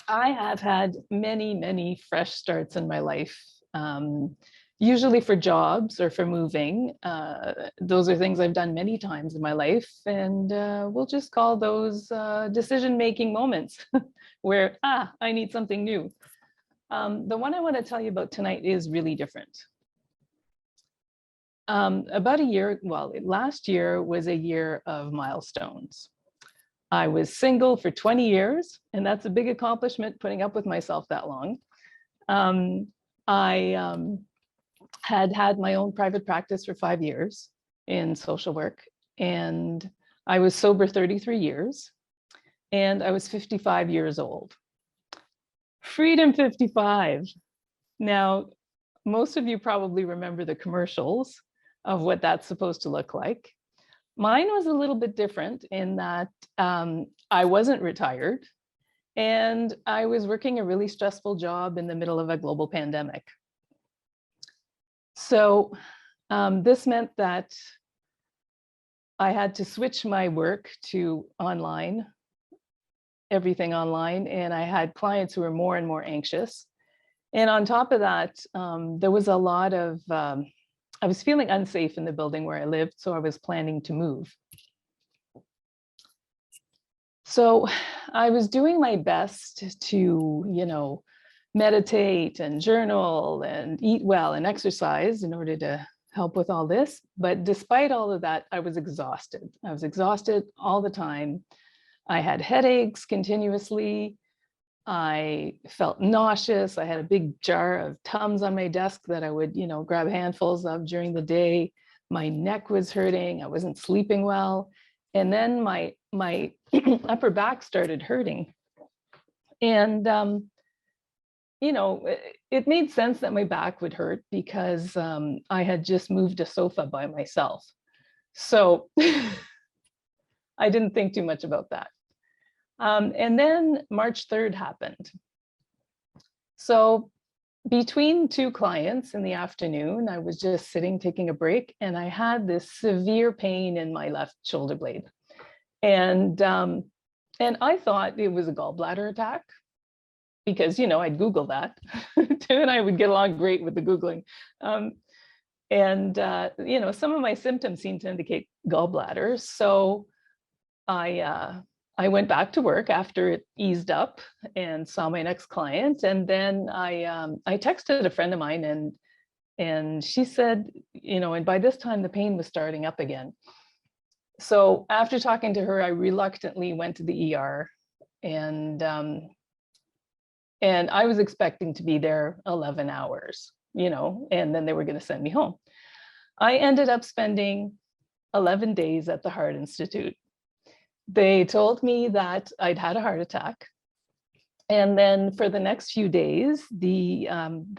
I have had many, many fresh starts in my life, usually for jobs or for moving. Those are things I've done many times in my life, and we'll just call those decision-making moments where, I need something new. The one I want to tell you about tonight is really different. About a year, well, last year was a year of milestones. I was single for 20 years, and that's a big accomplishment, putting up with myself that long. I had had my own private practice for 5 years in social work, and I was sober 33 years, and I was 55 years old. Freedom 55. Now, most of you probably remember the commercials of what that's supposed to look like. Mine was a little bit different in that I wasn't retired and I was working a really stressful job in the middle of a global pandemic. So this meant that I had to switch my work to online, everything online, and I had clients who were more and more anxious. And on top of that, there was a lot of, I was feeling unsafe in the building where I lived, so I was planning to move. So I was doing my best to, meditate and journal and eat well and exercise in order to help with all this. But despite all of that, I was exhausted. I was exhausted all the time. I had headaches continuously. I felt nauseous. I had a big jar of Tums on my desk that I would, grab handfuls of during the day. My neck was hurting. I wasn't sleeping well. And then my upper back started hurting. And, it made sense that my back would hurt because I had just moved a sofa by myself. So I didn't think too much about that. And then March 3rd happened. So between two clients in the afternoon, I was just sitting, taking a break, and I had this severe pain in my left shoulder blade. And I thought it was a gallbladder attack because, I'd Google that. Tim and I would get along great with the Googling. Some of my symptoms seemed to indicate gallbladder. So I went back to work after it eased up and saw my next client. And then I texted a friend of mine and she said, and by this time the pain was starting up again. So after talking to her, I reluctantly went to the ER and I was expecting to be there 11 hours, and then they were going to send me home. I ended up spending 11 days at the Heart Institute. They told me that I'd had a heart attack. And then for the next few days, the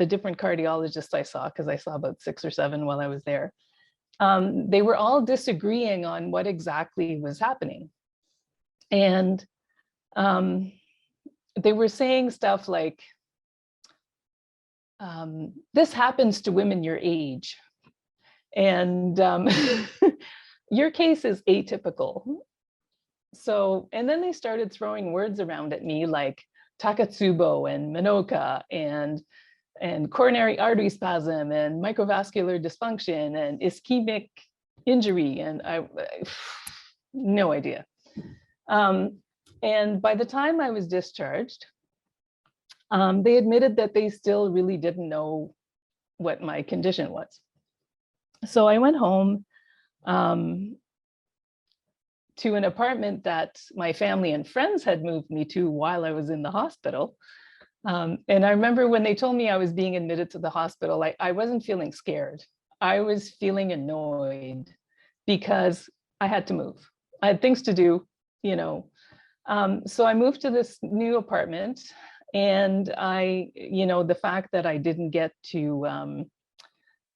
different cardiologists I saw, because I saw about 6 or 7 while I was there, they were all disagreeing on what exactly was happening. And they were saying stuff like, this happens to women your age. And your case is atypical. So, and then they started throwing words around at me like Takotsubo and Minoka and coronary artery spasm and microvascular dysfunction and ischemic injury. And no idea. And by the time I was discharged, they admitted that they still really didn't know what my condition was. So I went home to an apartment that my family and friends had moved me to while I was in the hospital. And I remember when they told me I was being admitted to the hospital, I wasn't feeling scared. I was feeling annoyed because I had to move. I had things to do, So I moved to this new apartment, and the fact that I didn't get to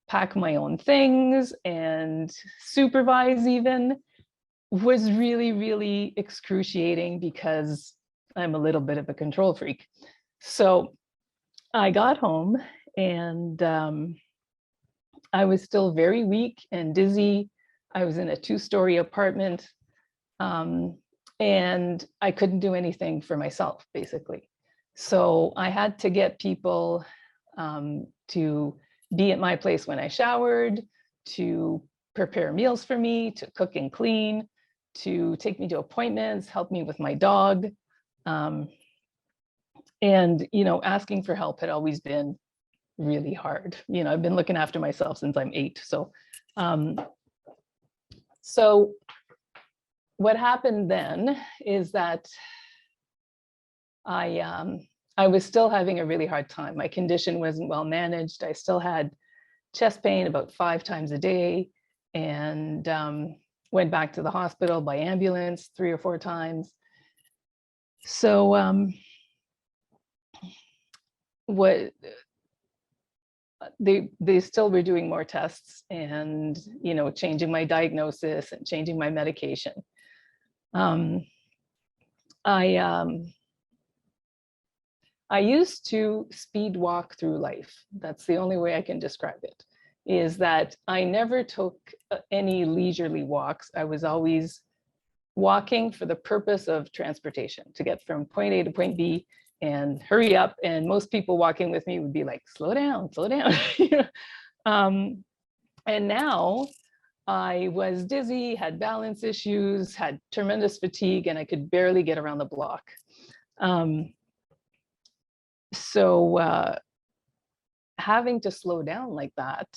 pack my own things and supervise even was really, really excruciating because I'm a little bit of a control freak. So I got home and I was still very weak and dizzy. I was in a 2-story apartment and I couldn't do anything for myself, basically. So I had to get people to be at my place when I showered, to prepare meals for me, to cook and clean, to take me to appointments, help me with my dog. And, asking for help had always been really hard. I've been looking after myself since I'm 8. So what happened then is that I was still having a really hard time. My condition wasn't well managed. I still had chest pain about 5 times a day, and went back to the hospital by ambulance 3 or 4 times. So what they still were doing more tests and changing my diagnosis and changing my medication. I used to speed walk through life. That's the only way I can describe it, is that I never took any leisurely walks. I was always walking for the purpose of transportation, to get from point A to point B and hurry up. And most people walking with me would be like, slow down, slow down. And now I was dizzy, had balance issues, had tremendous fatigue, and I could barely get around the block. So having to slow down like that,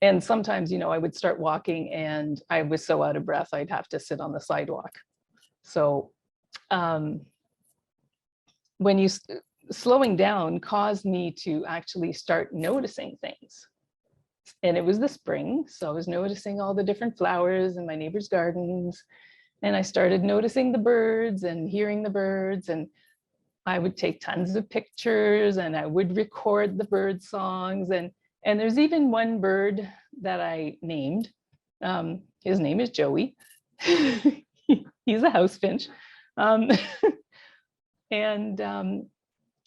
and sometimes, I would start walking and I was so out of breath, I'd have to sit on the sidewalk. So slowing down caused me to actually start noticing things. And it was the spring, so I was noticing all the different flowers in my neighbor's gardens, and I started noticing the birds and hearing the birds, and I would take tons of pictures and I would record the bird songs. And there's even one bird that I named. His name is Joey. He's a house finch. And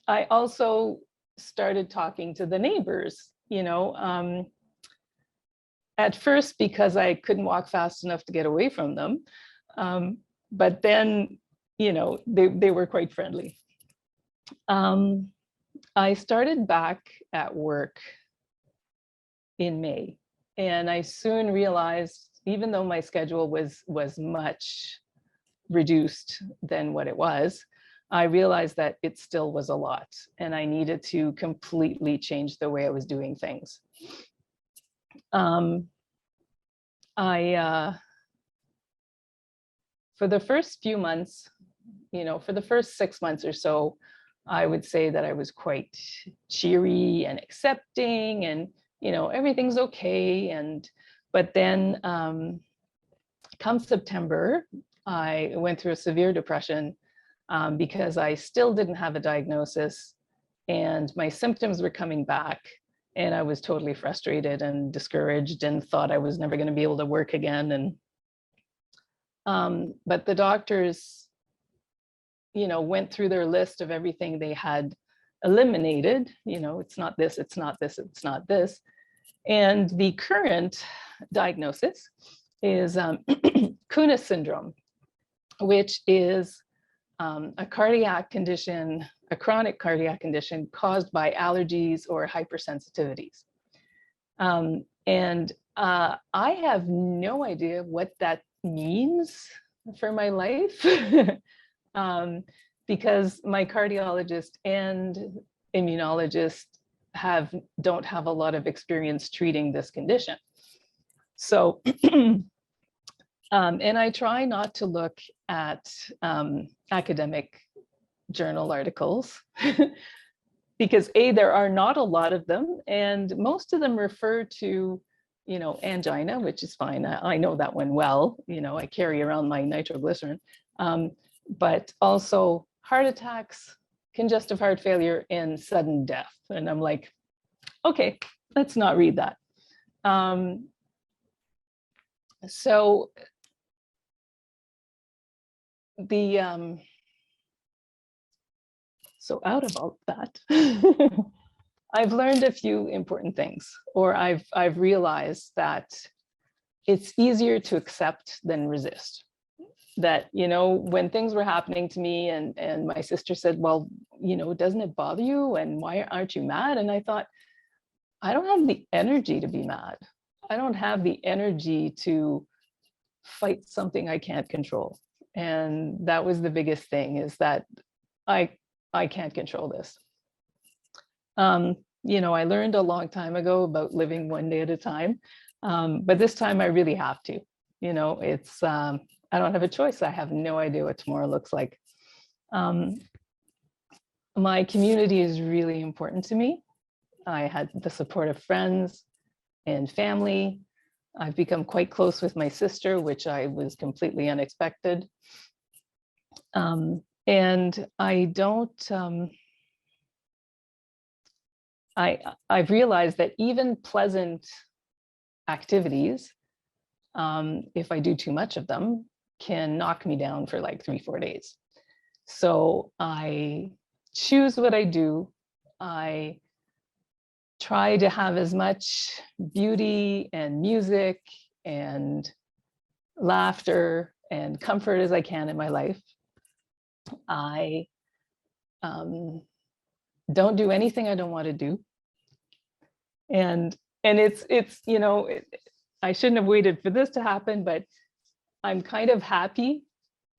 I also started talking to the neighbors, at first because I couldn't walk fast enough to get away from them. But then, they were quite friendly. I started back at work in May, and I soon realized, even though my schedule was much reduced than what it was, I realized that it still was a lot, and I needed to completely change the way I was doing things. For the first few months, for the first 6 months or so, I would say that I was quite cheery and accepting, and everything's okay. But then come September, I went through a severe depression because I still didn't have a diagnosis, and my symptoms were coming back, and I was totally frustrated and discouraged and thought I was never going to be able to work again. But the doctors went through their list of everything they had eliminated. It's not this, it's not this, it's not this. And the current diagnosis is Kunis syndrome, which is a cardiac condition, a chronic cardiac condition caused by allergies or hypersensitivities. And I have no idea what that means for my life. Because my cardiologist and immunologist don't have a lot of experience treating this condition. So, and I try not to look at academic journal articles because there are not a lot of them, and most of them refer to, angina, which is fine. I know that one well. I carry around my nitroglycerin. But also heart attacks, congestive heart failure, and sudden death. And I'm like, okay, let's not read that. So out of all that, I've learned a few important things, or I've realized that it's easier to accept than resist. that, when things were happening to me and my sister said, well, doesn't it bother you? And why aren't you mad? And I thought, I don't have the energy to be mad. I don't have the energy to fight something I can't control. And that was the biggest thing, is that I can't control this. I learned a long time ago about living one day at a time. But this time I really have to. It's I don't have a choice. I have no idea what tomorrow looks like. My community is really important to me. I had the support of friends and family. I've become quite close with my sister, which I was completely unexpected. And I don't, I've realized that even pleasant activities, if I do too much of them, can knock me down for like 3-4 days. So I choose what I do. I try to have as much beauty and music and laughter and comfort as I can in my life. I don't do anything I don't want to do. And it's I shouldn't have waited for this to happen, but I'm kind of happy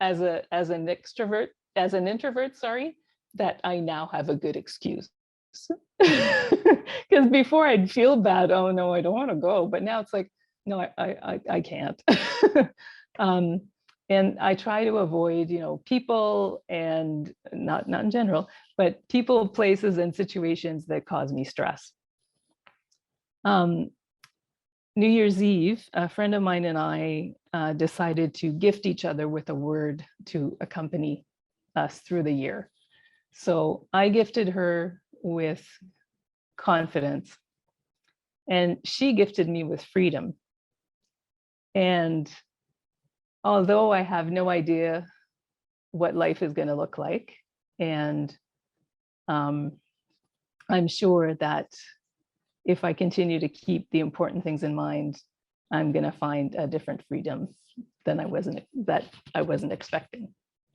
as an introvert, sorry, that I now have a good excuse. Because before I'd feel bad, oh no, I don't want to go. But now it's like, no, I can't. And I try to avoid, people, and not in general, but people, places, and situations that cause me stress. New Year's Eve, a friend of mine and I decided to gift each other with a word to accompany us through the year. So I gifted her with confidence, and she gifted me with freedom. And although I have no idea what life is going to look like, and I'm sure that if I continue to keep the important things in mind, I'm going to find a different freedom than I wasn't expecting.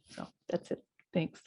So that's it. Thanks.